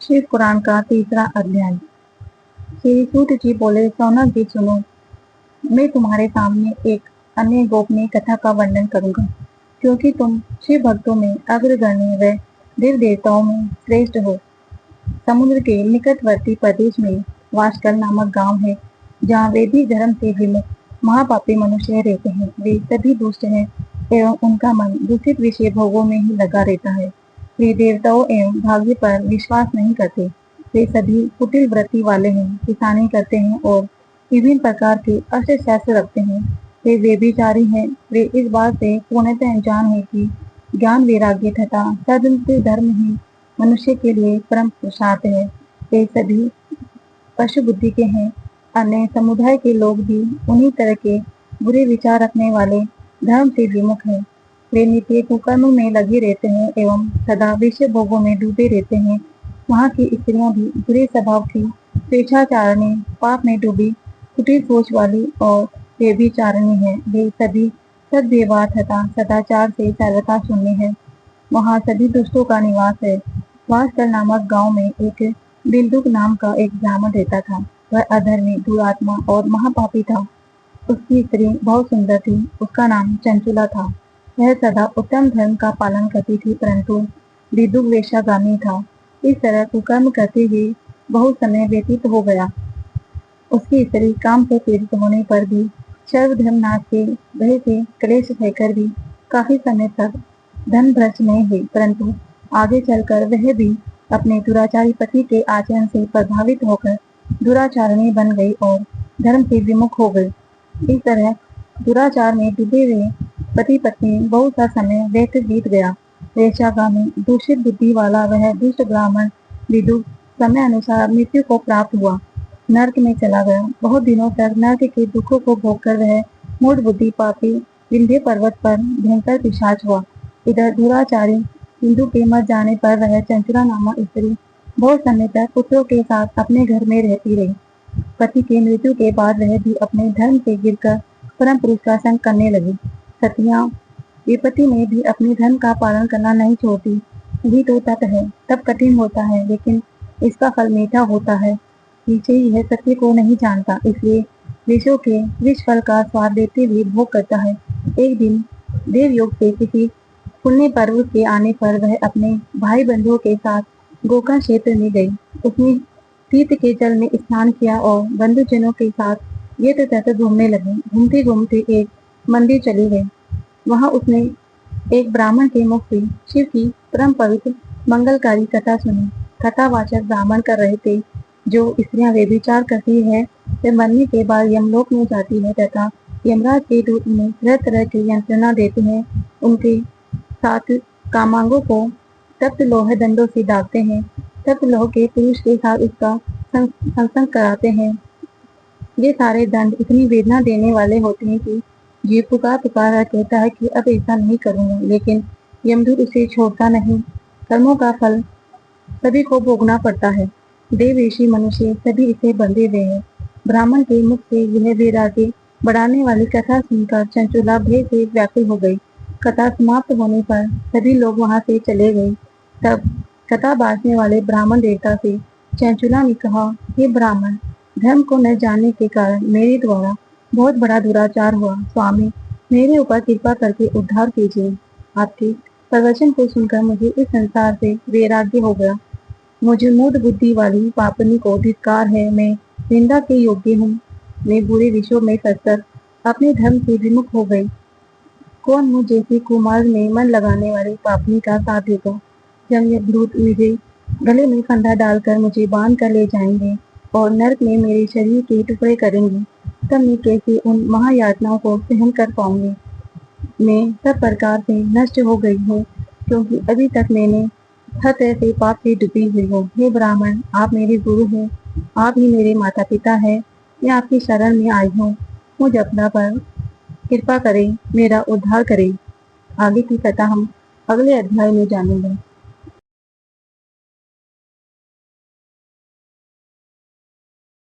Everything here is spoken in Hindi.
शिव पुराण का तीसरा अध्याय। श्री सूत जी बोले, सौनक जी सुनो, मैं तुम्हारे सामने एक अन्य गोपनीय कथा का वर्णन करूंगा, क्योंकि तुम शिव भक्तों में अग्रगण्य व देव देवताओं में श्रेष्ठ हो। समुद्र के निकटवर्ती प्रदेश में वाशकल नामक गांव है, जहाँ वैदिक धर्म से विमुख महापापी मनुष्य रहते हैं। वे सभी दुष्ट हैं एवं उनका मन दूषित विषय भोगों में ही लगा रहता है। वे देवताओं एवं भाग्य पर विश्वास नहीं करते। वे सभी कुटिल वृत्ति वाले हैं, किसानी करते हैं और विभिन्न प्रकार के अस्त्र शस्त्र रखते हैं। वे व्यभिचारी हैं। वे इस बात से पूर्णतः अनजान है कि ज्ञान वैराग्य तथा सद्गुण धर्म ही मनुष्य के लिए परम पुरुषार्थ है। वे सभी पशु बुद्धि के हैं। अन्य समुदाय के लोग भी उन्हीं तरह के बुरे विचार रखने वाले धर्म से विमुख हैं। वे नित्य कुकर्म में लगे रहते हैं एवं सदा विषय भोगों में डूबे रहते हैं। वहाँ की स्त्रियां भी बुरे स्वभाव की, स्वेच्छाचारिणी, पाप में डूबी, कुटिल सोच वाली और व्यभिचारिणी है। वे सभी सद्व्यवहार तथा सदाचार से सर्वथा शून्य है। वहाँ सभी दुष्टों का निवास है। वासकल नामक गांव में एक बिल्दुक नाम का एक ब्राह्मण रहता था। वह अधर्मी, दुरात्मा और महापापी था। उसकी स्त्री बहुत सुंदर थी। उसका नाम चंचुला था। वह सदा उत्तम धर्म का पालन करती थी, परंतु विदुक वेश्यागामी था। इस तरह कुकर्म करते हुए बहुत समय व्यतीत हो गया। उसकी स्त्री काम से पीड़ित होने पर भी सर्वधर्म नाश के भय से क्लेश सहकर भी काफी समय तक धन भ्रष्ट नहीं हुई, परंतु आगे चलकर वह भी अपने दुराचारी पति के आचरण से प्रभावित होकर दुराचारणी बन गई और धर्म से विमुख हो गई। इस तरह दुराचार में डूबे हुए पति पत्नी बहुत सा समय व्यर्थ बीत गया। वेश्यागामी दूषित बुद्धि वाला वह दुष्ट ब्राह्मण विदुक समय अनुसार मृत्यु को प्राप्त हुआ, नरक में चला गया। बहुत दिनों तक नरक के दुखों को भोगकर वह मूढ़ बुद्धि पापी विंध्य पर्वत पर भयंकर पिशाच हुआ। इधर दुराचारी हिंदू के मर जाने पर वह चंचुला नामक स्त्री बहुत समय तक पुत्रों के साथ अपने घर में रहती रही। पति की मृत्यु के बाद वह भी अपने धर्म से गिरकर परम पुरुष का संग करने लगी। सतियां विपत्ति में भी अपने धर्म का पालन करना नहीं छोड़ती। यही तो तप है। तप कठिन होता है, लेकिन इसका फल मीठा होता है। पीछे यह सत्य को नहीं जानता, इसलिए विषयों के विष फल का स्वाद देते हुए भोग करता है। एक दिन देवयोग से किसी पुण्य पर्व के आने पर वह अपने भाई बंधुओं के साथ गोकर्ण क्षेत्र में गई। उसने तीर्थ के जल में स्नान किया और बंधुजनों के साथ यत्र तत्र घूमने लगी। घूमते घूमते एक मंदिर चली गई। वहां उसने एक ब्राह्मण के मुख से शिव की परम पवित्र मंगलकारी कथा सुनी। कथावाचक ब्राह्मण कर रहे थे, जो स्त्रियां व्यभिचार करती है वे मरने के बाद यमलोक में जाती है तथा यमराज के दूत उन्हें तरह तरह की यंत्रणा देते हैं। उनके साथ कामांगों को तप्त लोहे दंडों से डालते हैं। तप्त लोह के पुरुष के साथ उसका संसंग कराते हैं। ये सारे दंड इतनी वेदना देने वाले होते हैं कि जीव पुकार पुकार कहता है कि अब ऐसा नहीं करूंगा, लेकिन यमदूत उसे छोड़ता नहीं। कर्मों का फल सभी को भोगना पड़ता है। देव ऋषि मनुष्य सभी इसे बंधे हुए हैं। ब्राह्मण के मुख से यह वैराग्य बढ़ाने वाली कथा सुनकर चंचुला भय से व्याकुल हो गई। कथा समाप्त होने पर सभी लोग वहां से चले गए। तब कथा बांटने वाले ब्राह्मण देवता से चंचुला ने कहा, हे ब्राह्मण, धर्म को न जानने के कारण मेरे द्वारा बहुत बड़ा दुराचार हुआ। स्वामी, मेरे ऊपर कृपा करके उद्धार कीजिए। आपके प्रवचन को सुनकर मुझे इस संसार से वैराग्य हो गया। मुझे मूढ़ बुद्धि वाली पापनी को धिक्कार है। मैं निंदा के योग्य हूँ। मैं बुरे विषयों में फंसकर अपने धर्म से विमुख हो गई। कौन मुझ जैसी कुमार्ग में मन लगाने वाली पापनी का साथ देगा? जब यह भूत मुझे गले में फंदा डालकर मुझे बांध कर ले जाएंगे और नरक में मेरे शरीर के टुकड़े करेंगे, तब मैं कैसे उन महायातनाओं को सहन कर पाऊंगी? मैं सब प्रकार से नष्ट हो गई हूँ, क्योंकि अभी तक मैंने हर तरह से पाप से डूबी हुई हूँ। हे ब्राह्मण, आप मेरे गुरु हैं, आप ही मेरे माता पिता हैं। मैं आपकी शरण में आई हूँ। मुझ अपना पर कृपा करें, मेरा उद्धार करें। आगे की कथा हम अगले अध्याय में जानेंगे।